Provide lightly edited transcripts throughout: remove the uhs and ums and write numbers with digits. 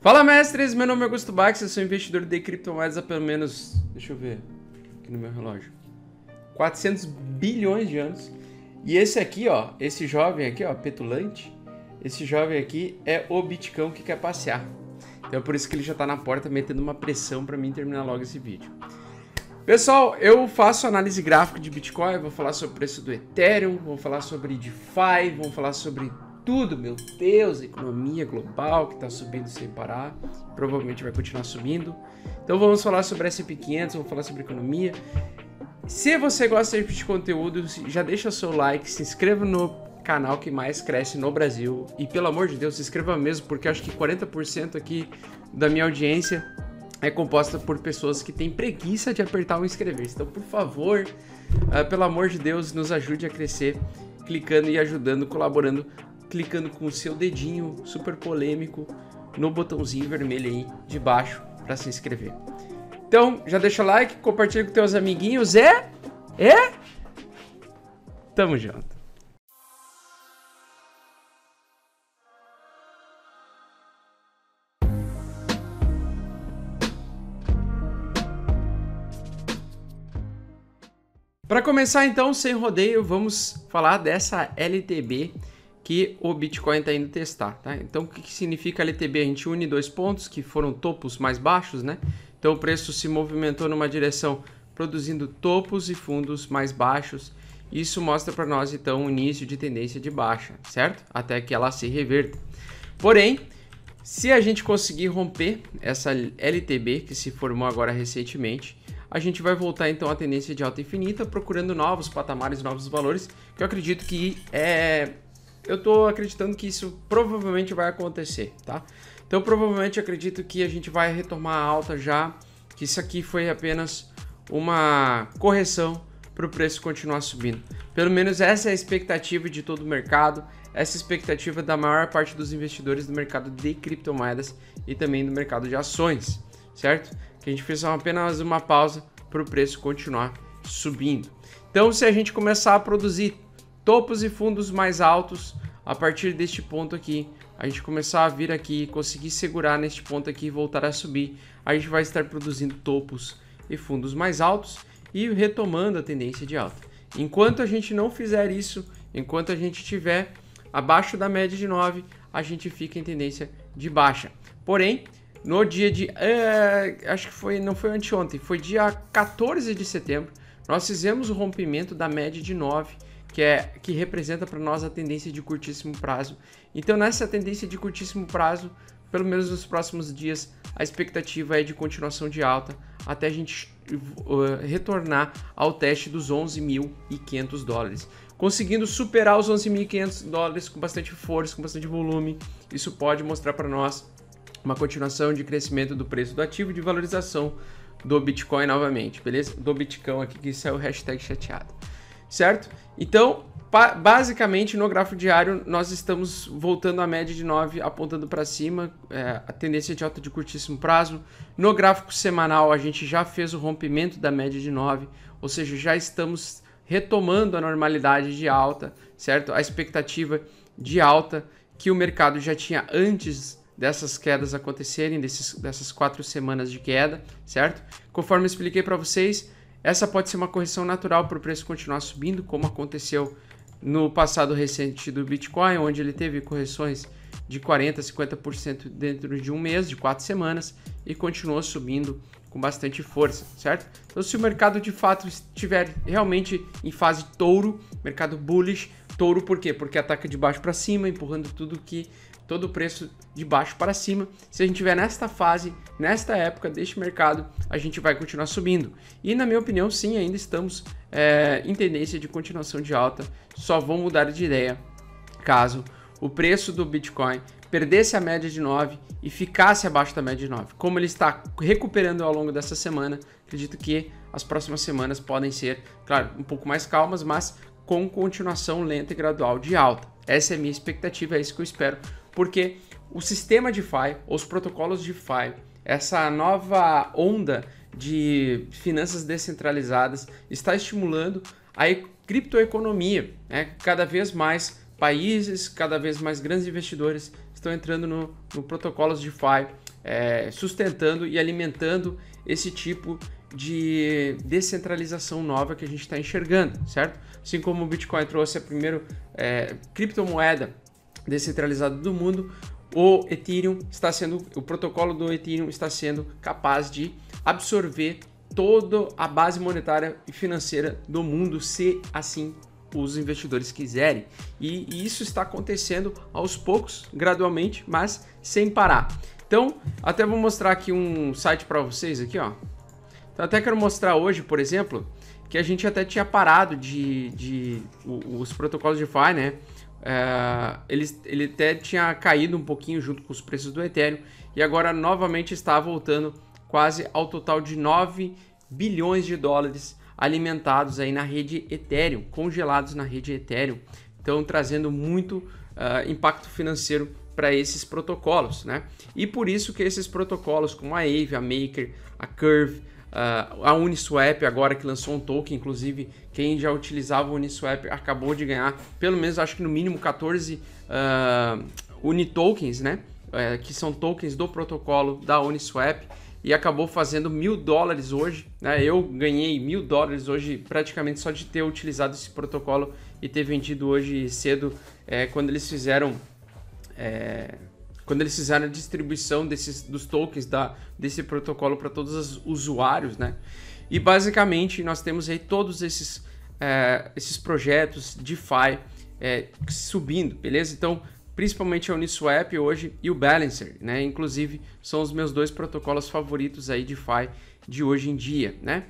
Fala, mestres! Meu nome é Augusto Bax, eu sou investidor de criptomoedas há pelo menos, deixa eu ver aqui no meu relógio, 400 bilhões de anos. E esse aqui, ó, esse jovem aqui, ó, petulante, esse jovem aqui é o Bitcão que quer passear. Então é por isso que ele já tá na porta metendo uma pressão para mim terminar logo esse vídeo. Pessoal, eu faço análise gráfica de Bitcoin, vou falar sobre o preço do Ethereum, vou falar sobre DeFi, vou falar sobre tudo, meu Deus, economia global que está subindo sem parar, provavelmente vai continuar subindo. Então vamos falar sobre S&P 500, vamos falar sobre economia. Se você gosta desse tipo de conteúdo, já deixa seu like, se inscreva no canal que mais cresce no Brasil e pelo amor de Deus, se inscreva mesmo, porque acho que 40% aqui da minha audiência é composta por pessoas que têm preguiça de apertar o inscrever-se. Então, por favor, pelo amor de Deus, nos ajude a crescer, clicando e ajudando, colaborando, clicando com o seu dedinho super polêmico no botãozinho vermelho aí de baixo para se inscrever. Então, já deixa o like, compartilha com teus amiguinhos, Tamo junto. Para começar então, sem rodeio, vamos falar dessa LTB que o Bitcoin está indo testar, tá? Então, o que significa LTB? A gente une dois pontos que foram topos mais baixos, né? Então, o preço se movimentou numa direção produzindo topos e fundos mais baixos. Isso mostra para nós, então, o início de tendência de baixa, certo? Até que ela se reverta. Porém, se a gente conseguir romper essa LTB que se formou agora recentemente, a gente vai voltar então à tendência de alta infinita, procurando novos patamares, novos valores, que eu acredito que eu tô acreditando que isso provavelmente vai acontecer, tá? Então provavelmente acredito que a gente vai retomar a alta já, que isso aqui foi apenas uma correção para o preço continuar subindo. Pelo menos essa é a expectativa de todo o mercado, essa é a expectativa da maior parte dos investidores do mercado de criptomoedas e também do mercado de ações, certo? Que a gente fez apenas uma pausa para o preço continuar subindo. Então, se a gente começar a produzir topos e fundos mais altos, a partir deste ponto aqui, a gente começar a vir aqui, conseguir segurar neste ponto aqui e voltar a subir, a gente vai estar produzindo topos e fundos mais altos e retomando a tendência de alta. Enquanto a gente não fizer isso, enquanto a gente estiver abaixo da média de 9, a gente fica em tendência de baixa. Porém, no dia de, acho que não foi anteontem, foi dia 14 de setembro, nós fizemos o rompimento da média de 9, que representa para nós a tendência de curtíssimo prazo. Então, nessa tendência de curtíssimo prazo, pelo menos nos próximos dias, a expectativa é de continuação de alta, até a gente retornar ao teste dos 11.500 dólares. Conseguindo superar os 11.500 dólares com bastante força, com bastante volume, isso pode mostrar para nós uma continuação de crescimento do preço do ativo e de valorização do Bitcoin novamente, beleza? Do Bitcão aqui, que isso é o hashtag chateado, certo? Então, basicamente no gráfico diário nós estamos voltando à média de 9, apontando para cima, a tendência de alta de curtíssimo prazo. No gráfico semanal a gente já fez o rompimento da média de 9, ou seja, já estamos retomando a normalidade de alta, certo? A expectativa de alta que o mercado já tinha antes dessas quedas acontecerem, dessas 4 semanas de queda, certo? Conforme eu expliquei para vocês, essa pode ser uma correção natural para o preço continuar subindo, como aconteceu no passado recente do Bitcoin, onde ele teve correções de 40%, 50% dentro de um mês, de 4 semanas, e continuou subindo com bastante força, certo? Então, se o mercado de fato estiver realmente em fase touro, mercado bullish, touro por quê? Porque ataca de baixo para cima, empurrando todo o preço de baixo para cima. Se a gente estiver nesta fase, nesta época deste mercado, a gente vai continuar subindo. E na minha opinião, sim, ainda estamos em tendência de continuação de alta. Só vão mudar de ideia caso o preço do Bitcoin perdesse a média de 9 e ficasse abaixo da média de 9. Como ele está recuperando ao longo dessa semana, acredito que as próximas semanas podem ser, claro, um pouco mais calmas, mas com continuação lenta e gradual de alta. Essa é a minha expectativa, é isso que eu espero, porque o sistema DeFi, os protocolos DeFi, essa nova onda de finanças descentralizadas está estimulando a criptoeconomia, né? Cada vez mais países, cada vez mais grandes investidores estão entrando no protocolos DeFi, sustentando e alimentando esse tipo de descentralização nova que a gente está enxergando, certo? Assim como o Bitcoin trouxe a primeira criptomoeda descentralizada do mundo, o protocolo do Ethereum está sendo capaz de absorver toda a base monetária e financeira do mundo, se assim os investidores quiserem. E isso está acontecendo aos poucos, gradualmente, mas sem parar. Então, até vou mostrar aqui um site para vocês aqui, ó. Então, até quero mostrar hoje, por exemplo, que a gente até tinha parado os protocolos de DeFi, né? Ele até tinha caído um pouquinho junto com os preços do Ethereum e agora novamente está voltando quase ao total de 9 bilhões de dólares alimentados aí na rede Ethereum, congelados na rede Ethereum. Então, trazendo muito impacto financeiro para esses protocolos, né? E por isso que esses protocolos como a Aave, a Maker, a Curve, a Uniswap agora que lançou um token, inclusive quem já utilizava o Uniswap acabou de ganhar pelo menos, acho que no mínimo 14 Unitokens, né? Que são tokens do protocolo da Uniswap e acabou fazendo $1.000 hoje, né? Eu ganhei $1.000 hoje praticamente só de ter utilizado esse protocolo e ter vendido hoje cedo quando eles fizeram a distribuição dos tokens desse protocolo para todos os usuários, né? E basicamente nós temos aí todos esses projetos DeFi subindo, beleza? Então, principalmente a Uniswap hoje e o Balancer, né? Inclusive, são os meus dois protocolos favoritos aí DeFi de hoje em dia, né?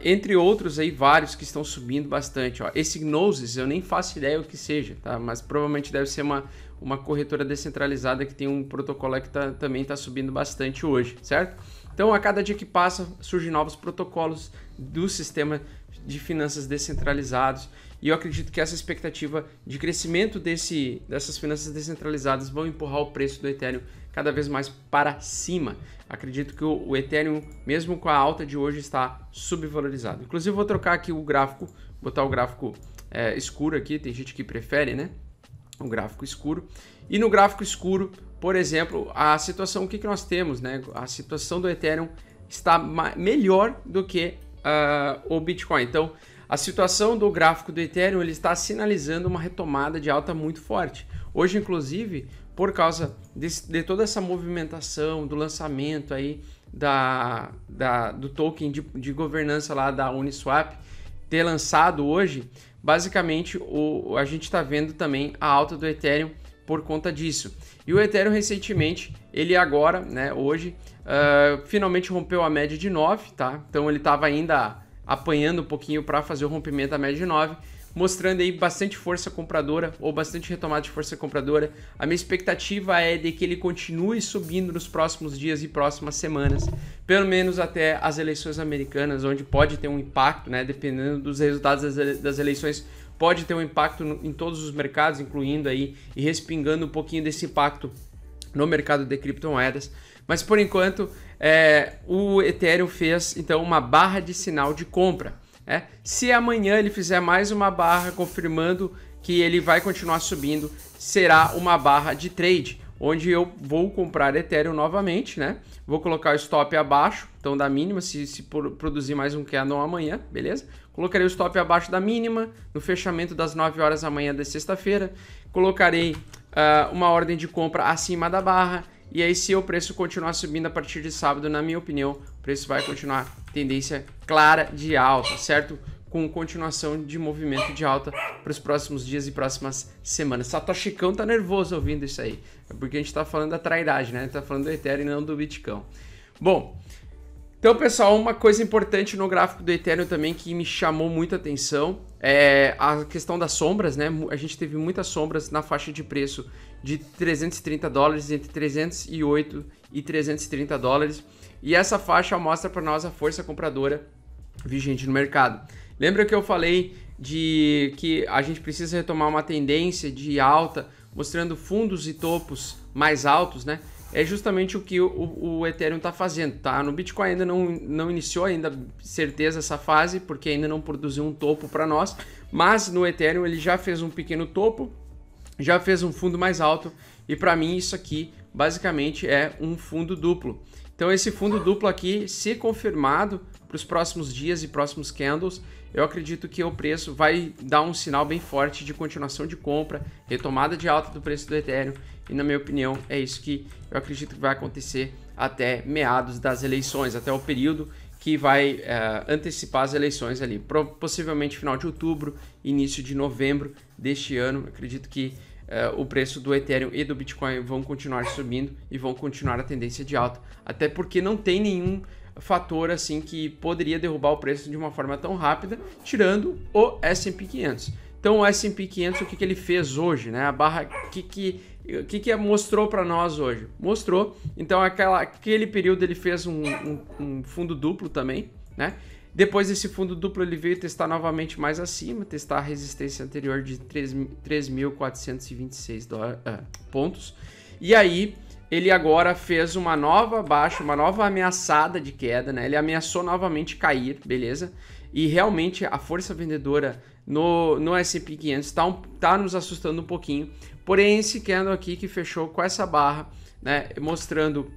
Entre outros aí, vários que estão subindo bastante, ó. Esse Gnosis, eu nem faço ideia o que seja, tá? Mas provavelmente deve ser uma corretora descentralizada que tem um protocolo que também está subindo bastante hoje, certo? Então, a cada dia que passa, surgem novos protocolos do sistema de finanças descentralizados e eu acredito que essa expectativa de crescimento dessas finanças descentralizadas vão empurrar o preço do Ethereum cada vez mais para cima. Acredito que o Ethereum, mesmo com a alta de hoje, está subvalorizado. Inclusive, vou trocar aqui o gráfico, botar o gráfico escuro aqui, tem gente que prefere, né? O gráfico escuro. E no gráfico escuro, por exemplo, a situação, o que nós temos, né? A situação do Ethereum está melhor do que o Bitcoin. Então, a situação do gráfico do Ethereum ele está sinalizando uma retomada de alta muito forte. Hoje, inclusive, por causa de toda essa movimentação, do lançamento aí do token de governança lá da Uniswap, ter lançado hoje, basicamente a gente está vendo também a alta do Ethereum por conta disso. E o Ethereum recentemente, ele agora, né, hoje, finalmente rompeu a média de 9, tá? Então ele estava ainda apanhando um pouquinho para fazer o rompimento da média de 9, mostrando aí bastante força compradora ou bastante retomada de força compradora. A minha expectativa é de que ele continue subindo nos próximos dias e próximas semanas, pelo menos até as eleições americanas, onde pode ter um impacto, né, dependendo dos resultados das eleições, pode ter um impacto em todos os mercados, incluindo aí e respingando um pouquinho desse impacto no mercado de criptomoedas. Mas por enquanto, o Ethereum fez então uma barra de sinal de compra. Se amanhã ele fizer mais uma barra confirmando que ele vai continuar subindo, será uma barra de trade, onde eu vou comprar Ethereum novamente, né? Vou colocar o stop abaixo, então da mínima, se produzir mais um candle amanhã, beleza? Colocarei o stop abaixo da mínima, no fechamento das 9 horas da manhã da sexta-feira. Colocarei uma ordem de compra acima da barra. E aí, se o preço continuar subindo a partir de sábado, na minha opinião, o preço vai continuar tendência clara de alta, certo? Com continuação de movimento de alta para os próximos dias e próximas semanas. Satoshicão tá nervoso ouvindo isso aí. É porque a gente tá falando da trairagem, né? A gente tá falando do Ethereum e não do Bitcoin. Bom, então, pessoal, uma coisa importante no gráfico do Ethereum também que me chamou muita atenção é a questão das sombras, né? A gente teve muitas sombras na faixa de preço de $330, entre 308 e $330. E essa faixa mostra para nós a força compradora vigente no mercado. Lembra que eu falei de que a gente precisa retomar uma tendência de alta, mostrando fundos e topos mais altos, né? É justamente o que o Ethereum está fazendo, tá? No Bitcoin ainda não iniciou ainda certeza essa fase, porque ainda não produziu um topo para nós, mas no Ethereum ele já fez um pequeno topo, já fez um fundo mais alto, e para mim isso aqui basicamente é um fundo duplo. Então esse fundo duplo aqui, se confirmado para os próximos dias e próximos candles, eu acredito que o preço vai dar um sinal bem forte de continuação de compra, retomada de alta do preço do Ethereum, e na minha opinião é isso que eu acredito que vai acontecer até meados das eleições, até o período que vai antecipar as eleições ali, possivelmente final de outubro, início de novembro deste ano. Eu acredito que o preço do Ethereum e do Bitcoin vão continuar subindo e vão continuar a tendência de alta, até porque não tem nenhum fator assim que poderia derrubar o preço de uma forma tão rápida, tirando o S&P 500. Então o S&P 500, o que ele fez hoje, né? A barra, o que mostrou para nós hoje? Mostrou, então aquele período ele fez um fundo duplo também, né? Depois desse fundo duplo ele veio testar novamente mais acima, testar a resistência anterior de 3.426 pontos, e aí ele agora fez uma nova baixa, uma nova ameaçada de queda, né? Ele ameaçou novamente cair, beleza? E realmente a força vendedora no S&P 500 tá nos assustando um pouquinho. Porém, esse candle aqui que fechou com essa barra, né, mostrando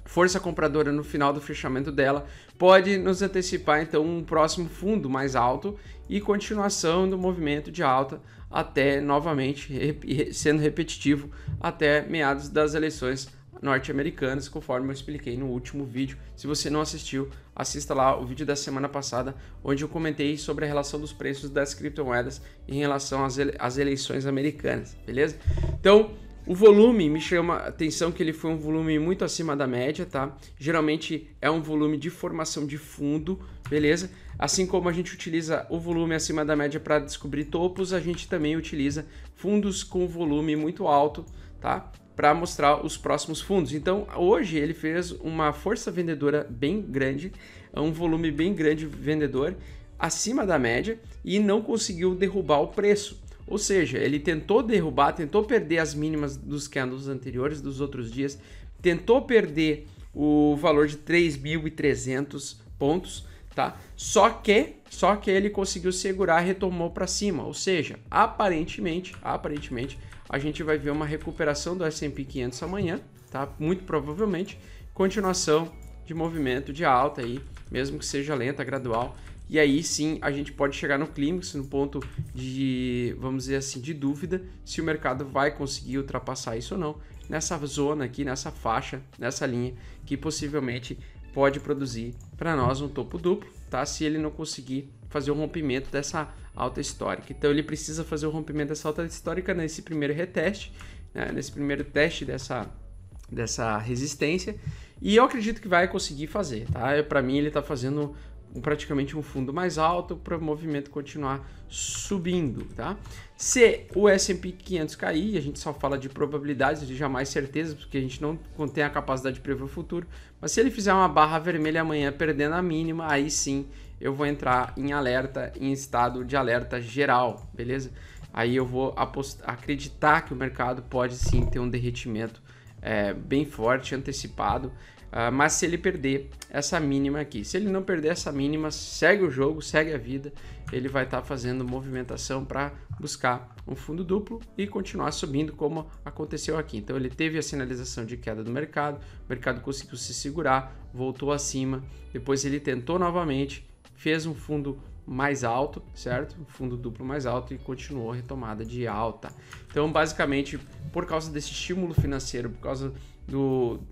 força compradora no final do fechamento dela, pode nos antecipar então um próximo fundo mais alto e continuação do movimento de alta até novamente sendo repetitivo até meados das eleições norte-americanas, conforme eu expliquei no último vídeo. Se você não assistiu, assista lá o vídeo da semana passada, onde eu comentei sobre a relação dos preços das criptomoedas em relação às eleições americanas, beleza? Então, o volume me chama a atenção que ele foi um volume muito acima da média, tá? Geralmente é um volume de formação de fundo, beleza? Assim como a gente utiliza o volume acima da média para descobrir topos, a gente também utiliza fundos com volume muito alto, tá? Para mostrar os próximos fundos. Então, hoje ele fez uma força vendedora bem grande, um volume bem grande vendedor, acima da média, e não conseguiu derrubar o preço. Ou seja, ele tentou derrubar, tentou perder as mínimas dos candles anteriores, dos outros dias, tentou perder o valor de 3.300 pontos, tá? Só que ele conseguiu segurar, retomou para cima. Ou seja, aparentemente, a gente vai ver uma recuperação do S&P 500 amanhã, tá? Muito provavelmente, continuação de movimento de alta aí, mesmo que seja lenta, gradual. E aí sim a gente pode chegar no clímax, no ponto de, vamos dizer assim, de dúvida se o mercado vai conseguir ultrapassar isso ou não, nessa zona aqui, nessa faixa, nessa linha, que possivelmente pode produzir para nós um topo duplo, tá? Se ele não conseguir fazer o rompimento dessa alta histórica. Então ele precisa fazer o rompimento dessa alta histórica nesse primeiro reteste, né? Nesse primeiro teste dessa resistência, e eu acredito que vai conseguir fazer, tá? Para mim ele está fazendo praticamente um fundo mais alto para o movimento continuar subindo, tá? Se o S&P 500 cair, a gente só fala de probabilidades, de jamais certezas, porque a gente não tem a capacidade de prever o futuro, mas se ele fizer uma barra vermelha amanhã perdendo a mínima, aí sim eu vou entrar em alerta, em estado de alerta geral, beleza? Aí eu vou acreditar que o mercado pode sim ter um derretimento bem forte, antecipado, mas se ele perder essa mínima aqui, se ele não perder essa mínima, segue o jogo, segue a vida, ele vai estar fazendo movimentação para buscar um fundo duplo e continuar subindo como aconteceu aqui. Então ele teve a sinalização de queda do mercado, o mercado conseguiu se segurar, voltou acima, depois ele tentou novamente, fez um fundo mais alto, certo? Um fundo duplo mais alto e continuou a retomada de alta. Então basicamente por causa desse estímulo financeiro, por causa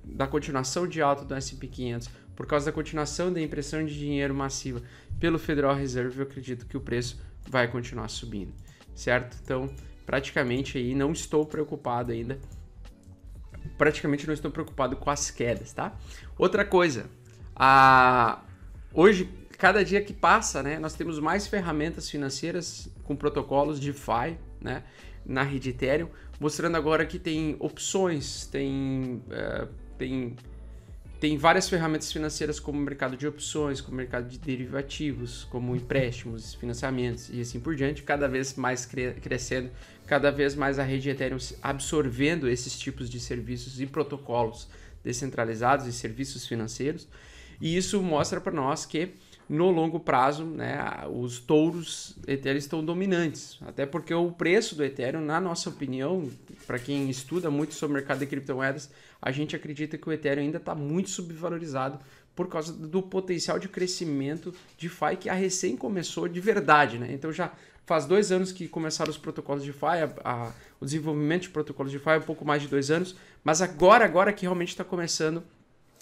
da continuação de alta do S&P 500, por causa da continuação da impressão de dinheiro massiva pelo Federal Reserve, eu acredito que o preço vai continuar subindo, certo? Então, praticamente aí não estou preocupado ainda, praticamente não estou preocupado com as quedas, tá? Outra coisa, hoje, cada dia que passa, né, nós temos mais ferramentas financeiras com protocolos DeFi, né, na rede Ethereum, mostrando agora que tem opções, tem várias ferramentas financeiras como o mercado de opções, como o mercado de derivativos, como empréstimos, financiamentos e assim por diante, cada vez mais crescendo, cada vez mais a rede Ethereum absorvendo esses tipos de serviços e protocolos descentralizados e serviços financeiros, e isso mostra para nós que no longo prazo, né, os touros Ethereum estão dominantes. Até porque o preço do Ethereum, na nossa opinião, para quem estuda muito sobre o mercado de criptomoedas, a gente acredita que o Ethereum ainda está muito subvalorizado por causa do potencial de crescimento de DeFi que a recém começou de verdade, né? Então já faz 2 anos que começaram os protocolos de DeFi, o desenvolvimento de protocolos de DeFi, um pouco mais de 2 anos, mas agora que realmente está começando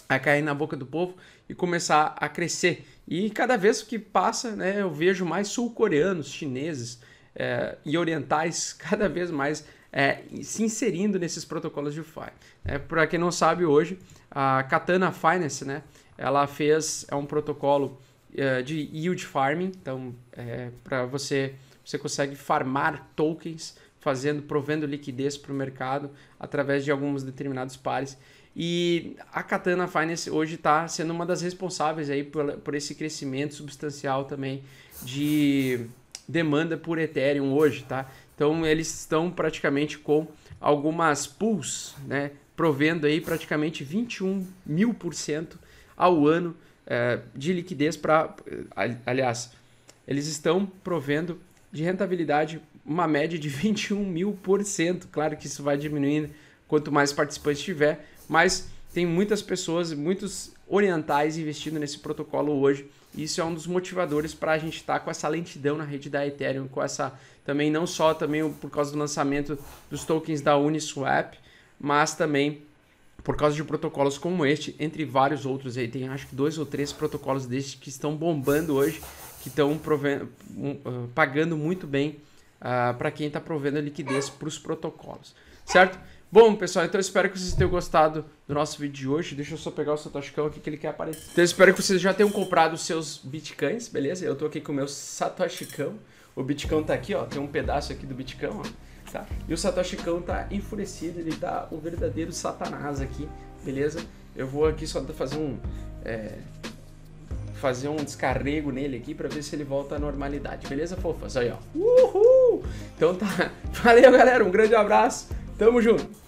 a cair na boca do povo e começar a crescer. E cada vez que passa, né, eu vejo mais sul-coreanos, chineses e orientais cada vez mais se inserindo nesses protocolos de DeFi. Para quem não sabe, hoje a Katana Finance, né, ela fez um protocolo de yield farming. Então, para você consegue farmar tokens, provendo liquidez para o mercado através de alguns determinados pares. E a Katana Finance hoje está sendo uma das responsáveis aí por esse crescimento substancial também de demanda por Ethereum hoje, tá? Então eles estão praticamente com algumas pools, né, provendo aí praticamente 21.000% ao ano de liquidez aliás, eles estão provendo de rentabilidade uma média de 21.000%. Claro que isso vai diminuindo quanto mais participantes tiver, mas tem muitas pessoas, muitos orientais investindo nesse protocolo hoje. E isso é um dos motivadores para a gente estar com essa lentidão na rede da Ethereum, com essa também não só também por causa do lançamento dos tokens da Uniswap, mas também por causa de protocolos como este, entre vários outros aí. Tem acho que 2 ou 3 protocolos destes que estão bombando hoje, que estão pagando muito bem para quem está provendo a liquidez para os protocolos, certo? Bom, pessoal, então eu espero que vocês tenham gostado do nosso vídeo de hoje. Deixa eu só pegar o Satoshicão aqui que ele quer aparecer. Então eu espero que vocês já tenham comprado os seus Bitcoins, beleza? Eu tô aqui com o meu Satoshicão. O Bitcoin tá aqui, ó. Tem um pedaço aqui do Bitcoin, ó. Tá? E o Satoshicão tá enfurecido, ele tá um verdadeiro satanás aqui, beleza? Eu vou aqui só fazer um descarrego nele aqui pra ver se ele volta à normalidade, beleza, fofas? Aí, ó. Uhul! Então tá. Valeu, galera. Um grande abraço. Tamo junto.